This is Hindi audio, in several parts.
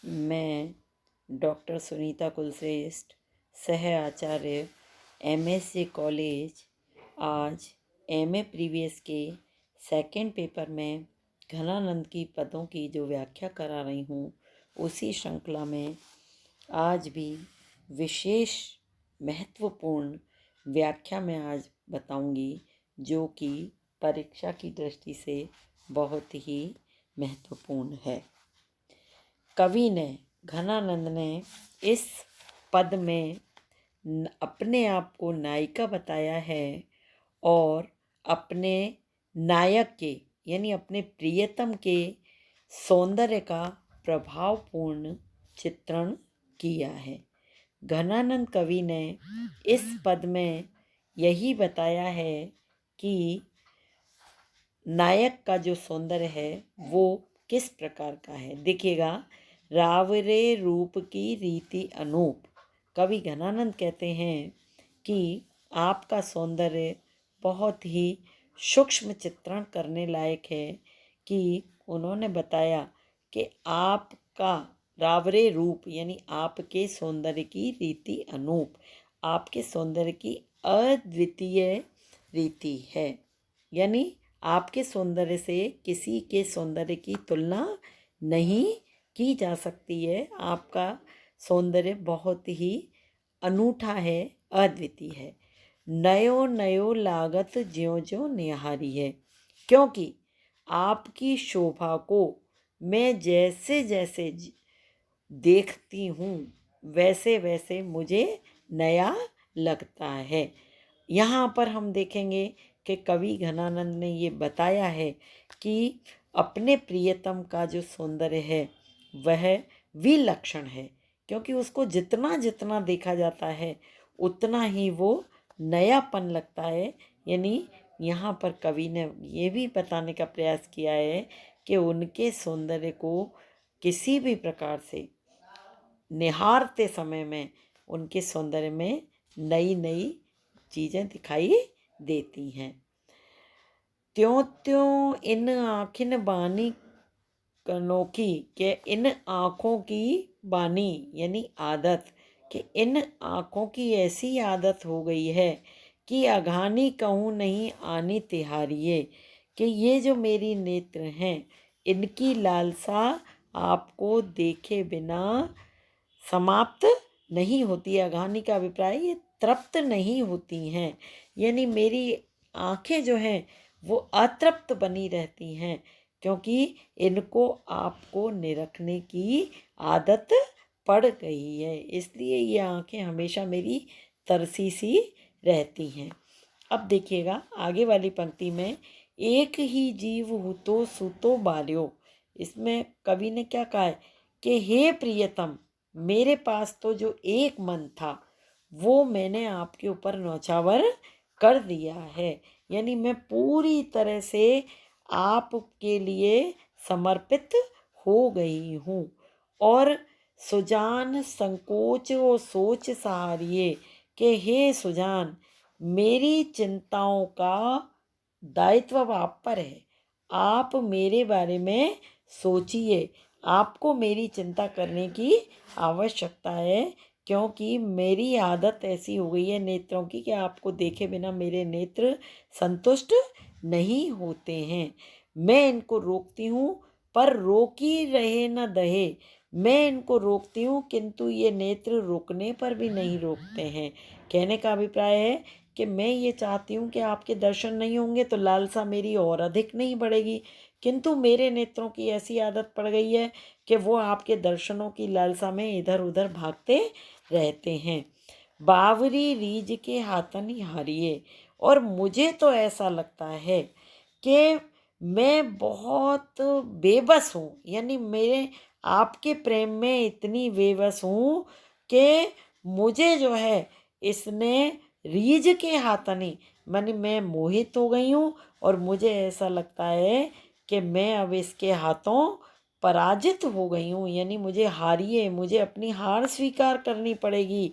मैं डॉक्टर सुनीता कुलश्रेष्ठ, सह आचार्य MSc कॉलेज, आज MA प्रीवियस के सेकंड पेपर में घनानंद की पदों की जो व्याख्या करा रही हूँ, उसी श्रृंखला में आज भी विशेष महत्वपूर्ण व्याख्या मैं आज बताऊंगी, जो कि परीक्षा की दृष्टि से बहुत ही महत्वपूर्ण है। कवि ने, घनानंद ने इस पद में अपने आप को नायिका बताया है और अपने नायक के यानी अपने प्रियतम के सौंदर्य का प्रभावपूर्ण चित्रण किया है। घनानंद कवि ने इस पद में यही बताया है कि नायक का जो सौंदर्य है वो किस प्रकार का है। देखिएगा, रावरे रूप की रीति अनूप। कवि घनानंद कहते हैं कि आपका सौंदर्य बहुत ही सूक्ष्म चित्रण करने लायक है, कि उन्होंने बताया कि आपका रावरे रूप यानी आपके सौंदर्य की रीति अनूप, आपके सौंदर्य की अद्वितीय रीति है, यानी आपके सौंदर्य से किसी के सौंदर्य की तुलना नहीं की जा सकती है। आपका सौंदर्य बहुत ही अनूठा है, अद्वितीय है। नयो नयो लागत ज्यों ज्यों निहारी है, क्योंकि आपकी शोभा को मैं जैसे जैसे देखती हूँ वैसे वैसे मुझे नया लगता है। यहाँ पर हम देखेंगे कि कवि घनानंद ने ये बताया है कि अपने प्रियतम का जो सौंदर्य है वह विलक्षण है, क्योंकि उसको जितना जितना देखा जाता है उतना ही वो नयापन लगता है। यानी यहाँ पर कवि ने ये भी बताने का प्रयास किया है कि उनके सौंदर्य को किसी भी प्रकार से निहारते समय में उनके सौंदर्य में नई नई चीज़ें दिखाई देती हैं। त्यों त्यों इन आँखिन बानी अनोखी, के इन आँखों की बानी यानी आदत, कि इन आँखों की ऐसी आदत हो गई है कि अघानी कहूँ नहीं आनी तिहारिये, कि ये जो मेरी नेत्र हैं इनकी लालसा आपको देखे बिना समाप्त नहीं होती है। अघानी का अभिप्राय ये तृप्त नहीं होती हैं, यानी मेरी आँखें जो हैं वो अतृप्त बनी रहती हैं, क्योंकि इनको आपको निरखने की आदत पड़ गई है, इसलिए ये आँखें हमेशा मेरी तरसी सी रहती हैं। अब देखिएगा आगे वाली पंक्ति में, एक ही जीव हुतो सुतो बाल्यो। इसमें कवि ने क्या कहा है कि हे प्रियतम, मेरे पास तो जो एक मन था वो मैंने आपके ऊपर न्यौछावर कर दिया है, यानी मैं पूरी तरह से आपके लिए समर्पित हो गई हूँ। और सुजान संकोच और सोच सहारिये, के हे सुजान, मेरी चिंताओं का दायित्व अब आप पर है। आप मेरे बारे में सोचिए, आपको मेरी चिंता करने की आवश्यकता है, क्योंकि मेरी आदत ऐसी हो गई है नेत्रों की कि आपको देखे बिना मेरे नेत्र संतुष्ट नहीं होते हैं। मैं इनको रोकती हूँ पर रोकी रहे न दहे। मैं इनको रोकती हूँ किंतु ये नेत्र रोकने पर भी नहीं रोकते हैं। कहने का अभिप्राय है कि मैं ये चाहती हूँ कि आपके दर्शन नहीं होंगे तो लालसा मेरी और अधिक नहीं बढ़ेगी, किंतु मेरे नेत्रों की ऐसी आदत पड़ गई है कि वो आपके दर्शनों की लालसा में इधर उधर भागते रहते हैं। बावरी रीझ के हाथन हारिए, और मुझे तो ऐसा लगता है कि मैं बहुत बेबस हूँ, यानी मेरे आपके प्रेम में इतनी बेबस हूँ कि मुझे जो है इसने रीझ के हाथनी, मानी मैं मोहित हो गई हूँ और मुझे ऐसा लगता है कि मैं अब इसके हाथों पराजित हो गई हूँ, यानी मुझे हारिए, मुझे अपनी हार स्वीकार करनी पड़ेगी।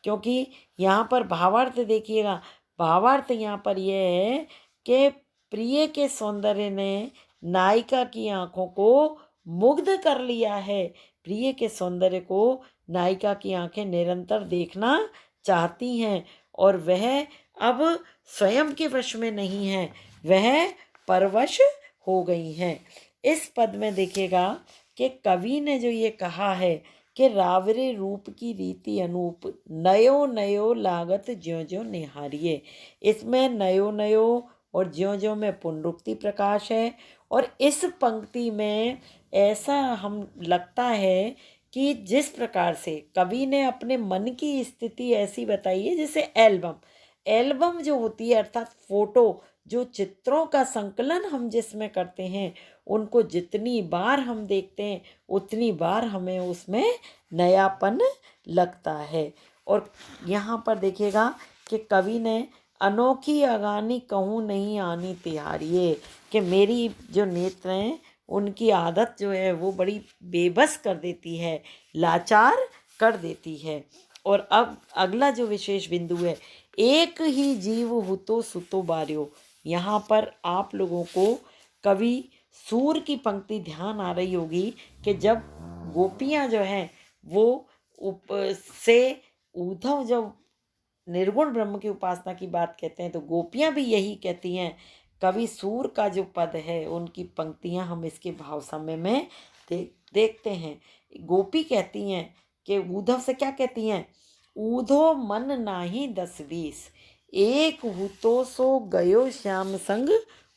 क्योंकि यहाँ पर भावार्थ देखिएगा, भावार्थ यहाँ पर यह है कि प्रिय के सौंदर्य ने नायिका की आँखों को मुग्ध कर लिया है, प्रिय के सौंदर्य को नायिका की आंखें निरंतर देखना चाहती हैं और वह अब स्वयं के वश में नहीं है, वह परवश हो गई हैं। इस पद में देखिएगा कि कवि ने जो ये कहा है कि रावरे रूप की रीति अनूप, नयो नयो लागत ज्यों ज्यों निहारिये। इसमें नयो नयो और ज्यों ज्यों में पुनरुक्ति प्रकाश है। और इस पंक्ति में ऐसा हम लगता है कि जिस प्रकार से कवि ने अपने मन की स्थिति ऐसी बताई है, जैसे एल्बम एल्बम जो होती है, अर्थात फोटो, जो चित्रों का संकलन हम जिसमें करते हैं, उनको जितनी बार हम देखते हैं उतनी बार हमें उसमें नयापन लगता है। और यहाँ पर देखिएगा कि कवि ने अनोखी अगानी कहूँ नहीं आनी तिहारिये, कि मेरी जो नेत्र हैं उनकी आदत जो है वो बड़ी बेबस कर देती है, लाचार कर देती है। और अब अगला जो विशेष बिंदु है, एक ही जीव हुतो सुतो बार्यो। यहाँ पर आप लोगों को कवि सूर की पंक्ति ध्यान आ रही होगी कि जब गोपियाँ जो हैं वो से उद्धव जब निर्गुण ब्रह्म की उपासना की बात कहते हैं तो गोपियाँ भी यही कहती हैं। कवि सूर का जो पद है उनकी पंक्तियाँ हम इसके भाव समय में देखते हैं। गोपी कहती हैं कि उद्धव से क्या कहती हैं, ऊधो मन नाही 10-20, एक हुतो सो गयो श्याम संग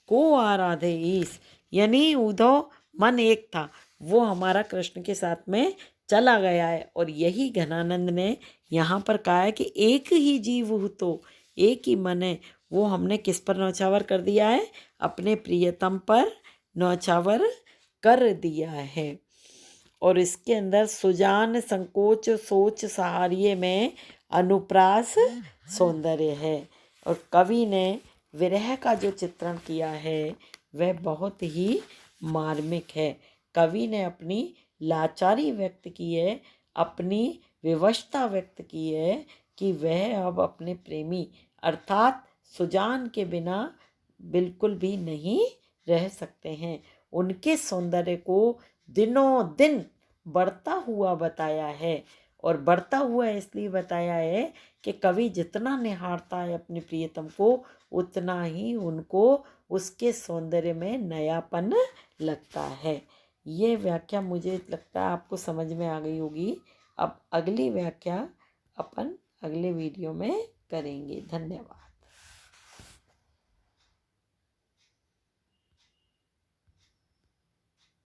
को आराधे ईस। यानी उद्धव मन एक था, वो हमारा कृष्ण के साथ में चला गया है। और यही घनानंद ने यहाँ पर कहा है कि एक ही जीव हुतो, एक ही मन है, वो हमने किस पर नौछावर कर दिया है, अपने प्रियतम पर नौछावर कर दिया है। और इसके अंदर सुजान संकोच सोच सहारिये में अनुप्रास सौंदर्य है। और कवि ने विरह का जो चित्रण किया है वह बहुत ही मार्मिक है। कवि ने अपनी लाचारी व्यक्त की है, अपनी विवशता व्यक्त की है कि वह अब अपने प्रेमी अर्थात सुजान के बिना बिल्कुल भी नहीं रह सकते हैं। उनके सौंदर्य को दिनों दिन बढ़ता हुआ बताया है। और बढ़ता हुआ इसलिए बताया है कि कवि जितना निहारता है अपने प्रियतम को, उतना ही उनको उसके सौंदर्य में नयापन लगता है। ये व्याख्या मुझे लगता है आपको समझ में आ गई होगी। अब अगली व्याख्या अपन अगले वीडियो में करेंगे। धन्यवाद।